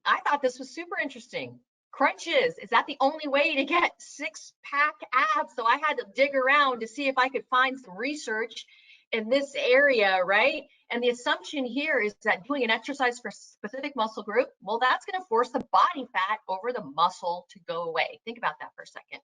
I thought this was super interesting. Crunches, is that the only way to get six-pack abs? So I had to dig around to see if I could find some research in this area, right? And the assumption here is that doing an exercise for a specific muscle group, well, that's going to force the body fat over the muscle to go away. Think about that for a second.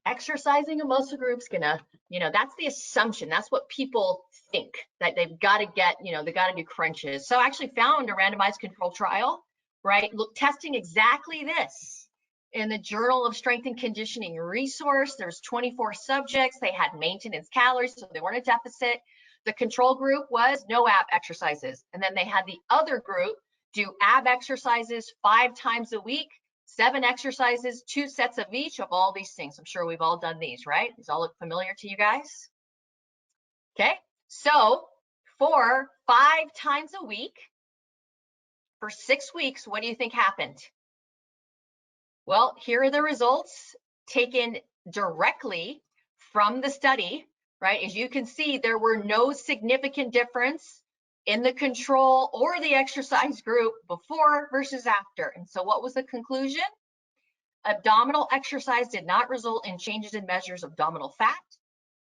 Exercising a muscle group's gonna, that's the assumption. That's what people think, that they've got to get, they got to do crunches. So I actually found a randomized control trial, right? Look, testing exactly this in the Journal of Strength and Conditioning resource. There's 24 subjects. They had maintenance calories, so they weren't a deficit. The control group was no ab exercises. And then they had the other group do ab exercises 5 times a week, 7 exercises, 2 sets of each of all these things. I'm sure we've all done these, right? These all look familiar to you guys? Okay, so for 5 times a week, for 6 weeks, what do you think happened? Well, here are the results taken directly from the study, right? As you can see, there were no significant difference in the control or the exercise group before versus after. And so what was the conclusion? Abdominal exercise did not result in changes in measures of abdominal fat,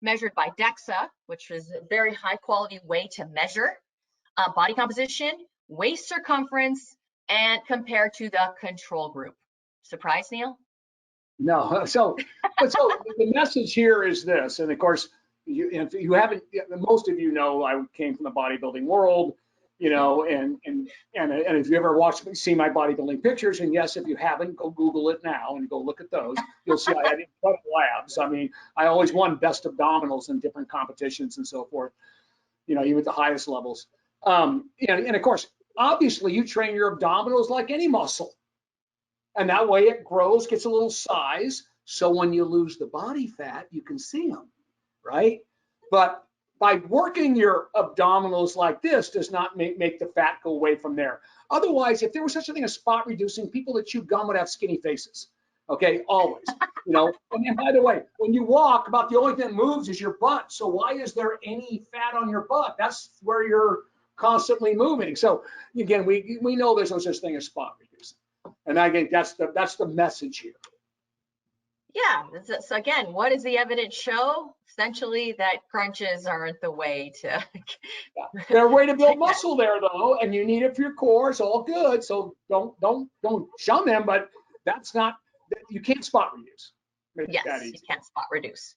measured by DEXA, which is a very high quality way to measure body composition, waist circumference, and compared to the control group. Surprise, Neal? No. So the message here is this, and of course, if you haven't, most of you know, I came from the bodybuilding world, and if you ever see my bodybuilding pictures, and yes, if you haven't, go Google it now and go look at those. You'll see I had incredible abs. I mean, I always won best abdominals in different competitions and so forth, even at the highest levels. And of course, obviously, you train your abdominals like any muscle. And that way it grows, gets a little size. So when you lose the body fat, you can see them, right? But by working your abdominals like this does not make the fat go away from there. Otherwise, if there was such a thing as spot reducing, people that chew gum would have skinny faces. Okay, always. And then, by the way, when you walk, about the only thing that moves is your butt. So why is there any fat on your butt? That's where you're constantly moving. So again, we know there's no such thing as spot reducing. And I think that's the message here. Yeah. So again, what does the evidence show? Essentially, that crunches aren't the way to. Yeah. They're a way to build muscle there, though, and you need it for your core. It's all good. So don't shun them, but that's not. You can't spot reduce. Yes, you can't spot reduce.